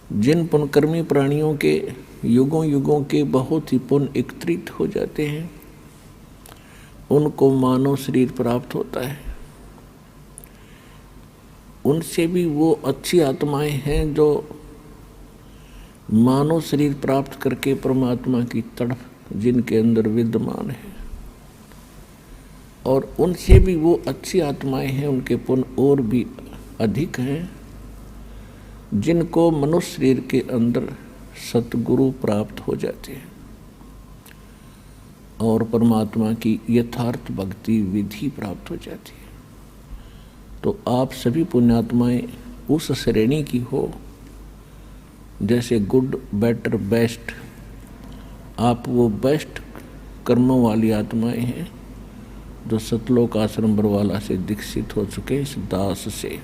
जिन पुण्यकर्मी प्राणियों के युगों युगों के बहुत ही पुण्य एकत्रित हो जाते हैं उनको मानव शरीर प्राप्त होता है। उनसे भी वो अच्छी आत्माएं हैं जो मानव शरीर प्राप्त करके परमात्मा की तड़प जिनके अंदर विद्यमान है, और उनसे भी वो अच्छी आत्माएं हैं, उनके पुण्य और भी अधिक हैं, जिनको मनुष्य शरीर के अंदर सतगुरु प्राप्त हो जाते हैं और परमात्मा की यथार्थ भक्ति विधि प्राप्त हो जाती है। तो आप सभी पुण्यात्माएं उस श्रेणी की हो जैसे गुड, बेटर, बेस्ट, आप वो बेस्ट कर्मों वाली आत्माएं हैं जो सतलोक आश्रम बरवाला से दीक्षित हो चुके इस दास से।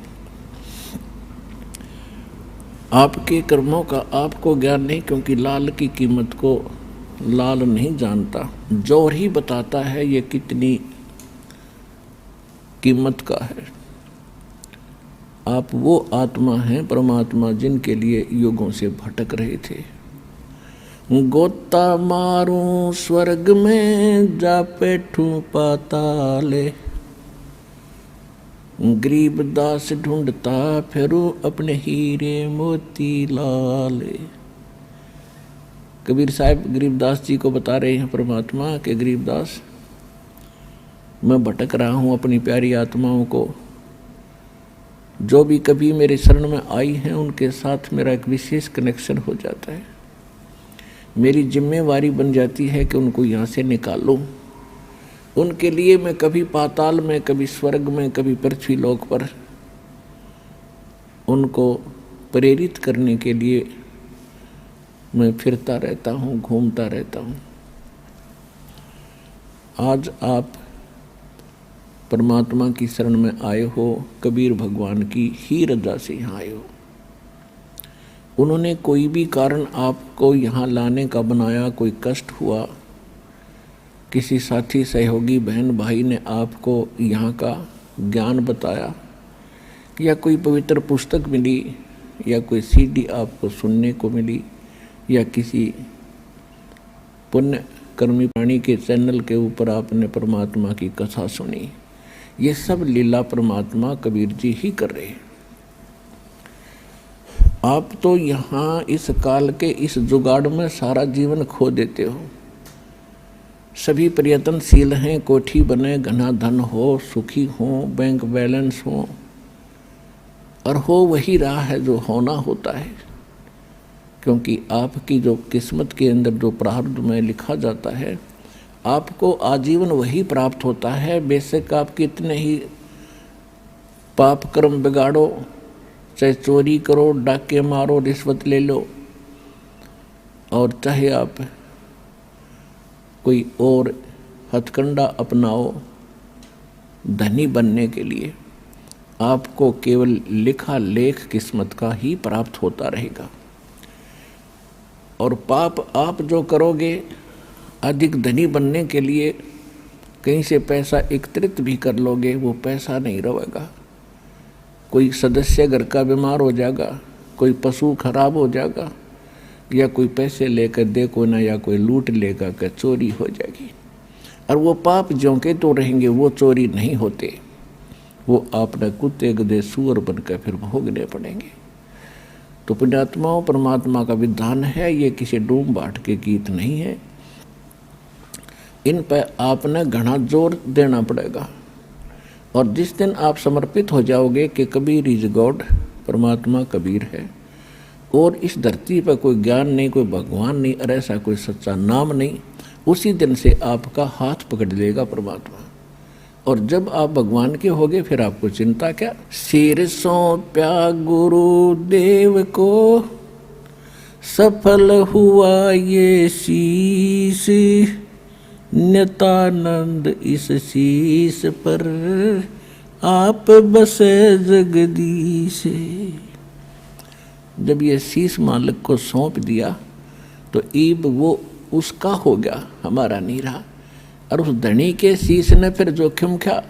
आपके कर्मों का आपको ज्ञान नहीं, क्योंकि लाल की कीमत को लाल नहीं जानता, जोर ही बताता है ये कितनी कीमत का है। आप वो आत्मा हैं परमात्मा जिनके लिए युगों से भटक रहे थे। गोता मारूं स्वर्ग में जा बैठूं पाताले, गरीब दास ढूंढता फिरूं अपने हीरे मोती लाले। कबीर साहब गरीबदास जी को बता रहे हैं परमात्मा के गरीबदास, मैं भटक रहा हूँ अपनी प्यारी आत्माओं को, जो भी कभी मेरे शरण में आई हैं उनके साथ मेरा एक विशेष कनेक्शन हो जाता है। मेरी जिम्मेवारी बन जाती है कि उनको यहाँ से निकालूं। उनके लिए मैं कभी पाताल में, कभी स्वर्ग में, कभी पृथ्वी लोक पर उनको प्रेरित करने के लिए मैं फिरता रहता हूँ, घूमता रहता हूँ। आज आप परमात्मा की शरण में आए हो, कबीर भगवान की ही रजा से यहाँ आए हो। उन्होंने कोई भी कारण आपको यहाँ लाने का बनाया, कोई कष्ट हुआ, किसी साथी सहयोगी बहन भाई ने आपको यहाँ का ज्ञान बताया, या कोई पवित्र पुस्तक मिली, या कोई सीडी आपको सुनने को मिली, या किसी पुण्य कर्मी प्राणी के चैनल के ऊपर आपने परमात्मा की कथा सुनी, ये सब लीला परमात्मा कबीर जी ही कर रहे हैं। आप तो यहाँ इस काल के इस जुगाड़ में सारा जीवन खो देते हो। सभी प्रयत्नशील हैं, कोठी बने, घना धन हो, सुखी हो, बैंक बैलेंस हो, और हो वही रहा है जो होना होता है, क्योंकि आपकी जो किस्मत के अंदर जो प्रारब्ध में लिखा जाता है आपको आजीवन वही प्राप्त होता है। बेशक आप कितने ही पाप कर्म बिगाड़ो, चाहे चोरी करो, डाके मारो, रिश्वत ले लो, और चाहे आप कोई और हथकंडा अपनाओ धनी बनने के लिए, आपको केवल लिखा लेख किस्मत का ही प्राप्त होता रहेगा। और पाप आप जो करोगे अधिक धनी बनने के लिए कहीं से पैसा एकत्रित भी कर लोगे, वो पैसा नहीं रहेगा। कोई सदस्य घर का बीमार हो जाएगा, कोई पशु खराब हो जाएगा, या कोई पैसे लेकर देखो ना, या कोई लूट लेगा कि चोरी हो जाएगी, और वो पाप ज्यों के तो रहेंगे, वो चोरी नहीं होते, वो आपने कुत्ते गधे सूअर बनकर फिर भोगने पड़ेंगे। तो पुण्यात्माओं, परमात्मा का विधान है, ये किसी डूम बाट के गीत नहीं है। इन पर आपने घना जोर देना पड़ेगा, और जिस दिन आप समर्पित हो जाओगे कि कबीर इज गॉड, परमात्मा कबीर है, और इस धरती पर कोई ज्ञान नहीं, कोई भगवान नहीं, और ऐसा कोई सच्चा नाम नहीं, उसी दिन से आपका हाथ पकड़ लेगा परमात्मा। और जब आप भगवान के होगे फिर आपको चिंता क्या। सिर सौंप्या गुरुदेव को, सफल हुआ ये शीश, नित्यानंद इस शीश पर आप बसे जगदीश। जब ये शीश मालिक को सौंप दिया तो ईब वो उसका हो गया, हमारा नहीं रहा। और उस धनी के शीश ने फिर जोखिम क्या,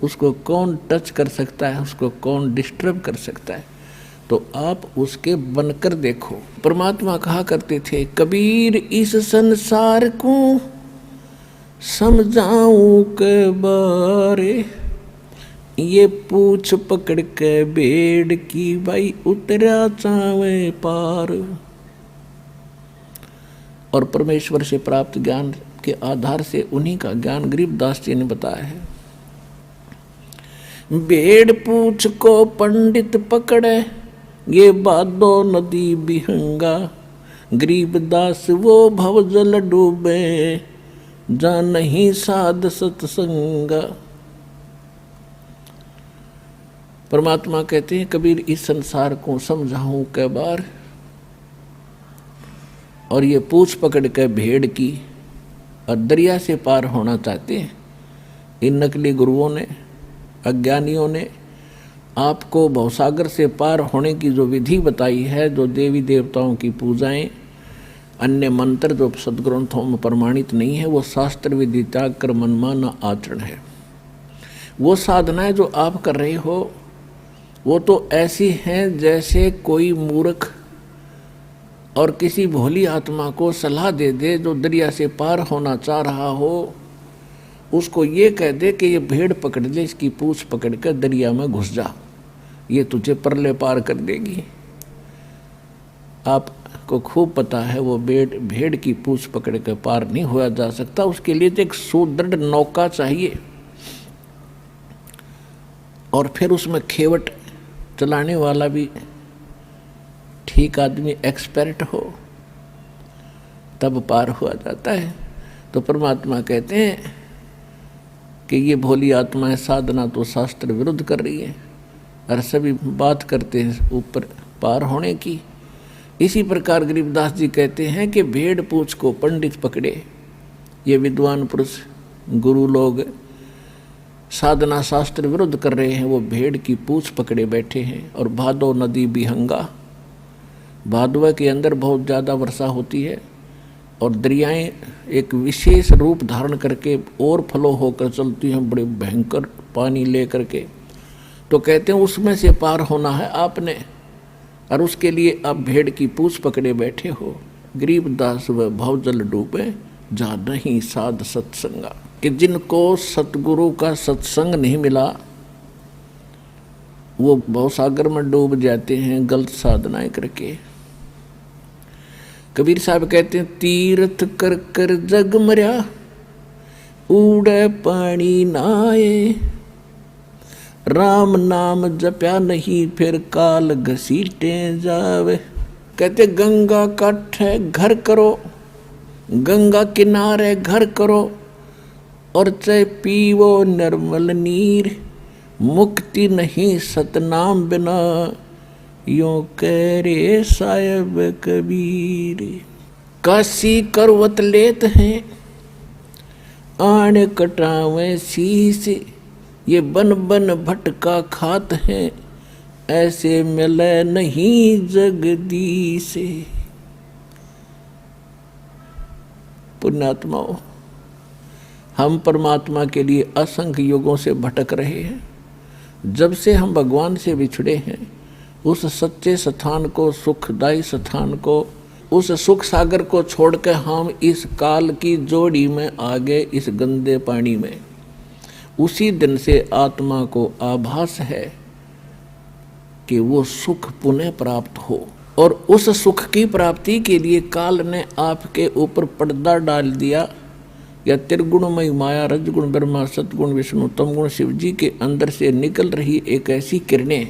उसको कौन टच कर सकता है, उसको कौन डिस्टर्ब कर सकता है। तो आप उसके बनकर देखो। परमात्मा कहा करते थे, कबीर इस संसार को समझाऊं के बारे, ये पूछ पकड़ के भेड़ की भाई उतरा चावे पार। और परमेश्वर से प्राप्त ज्ञान के आधार से उन्हीं का ज्ञान गरीबदास जी ने बताया है। भेड़ पूछ को पंडित पकड़े, ये बादो नदी बिहंगा, गरीबदास वो भवजल डूबे, जा नहीं साध सत्संगा। परमात्मा कहते हैं, कबीर इस संसार को समझाऊं कै बार, और ये पूछ पकड़ के भेड़ की और दरिया से पार होना चाहते हैं। इन नकली गुरुओं ने, अज्ञानियों ने आपको भवसागर से पार होने की जो विधि बताई है, जो देवी देवताओं की पूजाएं, अन्य मंत्र जो सदग्रंथों में प्रमाणित नहीं है, वो शास्त्र विधि त्याग कर मनमाना आचरण है। वो साधनाएं जो आप कर रहे हो वो तो ऐसी हैं जैसे कोई मूर्ख और किसी भोली आत्मा को सलाह दे दे जो दरिया से पार होना चाह रहा हो, उसको ये कह दे कि ये भेड़ पकड़ ले, इसकी पूंछ पकड़ कर दरिया में घुस जा, ये तुझे परले पार कर देगी। आपको खूब पता है वो भेड़ की पूंछ पकड़ कर पार नहीं हुआ जा सकता। उसके लिए तो एक सुदृढ़ नौका चाहिए और फिर उसमें खेवट चलाने वाला भी ठीक आदमी, एक्सपर्ट हो, तब पार हुआ जाता है। तो परमात्मा कहते हैं कि ये भोली आत्माएं साधना तो शास्त्र विरुद्ध कर रही है और सभी बात करते हैं ऊपर पार होने की। इसी प्रकार गरीबदास जी कहते हैं कि भेड़ पूंछ को पंडित पकड़े, ये विद्वान पुरुष गुरु लोग साधना शास्त्र विरुद्ध कर रहे हैं, वो भेड़ की पूंछ पकड़े बैठे हैं। और भादो नदी बिहंगा, भादवा के अंदर बहुत ज़्यादा वर्षा होती है और दरियाएं एक विशेष रूप धारण करके और फ्लो होकर चलती हैं, बड़े भयंकर पानी ले करके। तो कहते हैं उसमें से पार होना है आपने, और उसके लिए आप भेड़ की पूंछ पकड़े बैठे हो। गरीबदास व भवजल डूबे, जा नहीं साध सत्संगा, कि जिनको सतगुरु का सत्संग नहीं मिला वो भवसागर में डूब जाते हैं गलत साधनाएं करके। कबीर साहब कहते हैं, तीर्थ कर कर जग मर्या, उड़े पानी नाए, राम नाम जप्या नहीं फिर काल घसीटे जावे। कहते गंगा काठे घर करो, गंगा किनारे घर करो, और चाहे पीवो निर्मल नीर, मुक्ति नहीं सतनाम बिना, यों कह रे साहिब कबीर। काशी करवत लेत हैं, आण कटावे शीश, ये बन बन भटका खात हैं, ऐसे मिले नहीं जगदीश। पुण्यात्माओं, हम परमात्मा के लिए असंख्य युगों से भटक रहे हैं। जब से हम भगवान से बिछड़े हैं, उस सच्चे स्थान को, सुखदायी स्थान को, उस सुख सागर को छोड़कर हम इस काल की जोड़ी में आ गए, इस गंदे पानी में। उसी दिन से आत्मा को आभास है कि वो सुख पुनः प्राप्त हो, और उस सुख की प्राप्ति के लिए काल ने आपके ऊपर पर्दा डाल दिया। या त्रिगुणमयी माया, रजगुण ब्रह्मा, सतगुण विष्णु, तमगुण शिव जी के अंदर से निकल रही एक ऐसी किरणें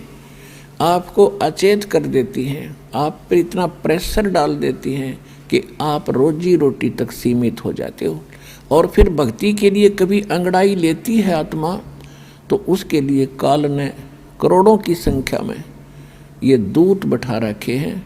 आपको अचेत कर देती हैं, आप पर इतना प्रेशर डाल देती हैं कि आप रोजी रोटी तक सीमित हो जाते हो। और फिर भक्ति के लिए कभी अंगड़ाई लेती है आत्मा, तो उसके लिए काल ने करोड़ों की संख्या में ये दूत बैठा रखे हैं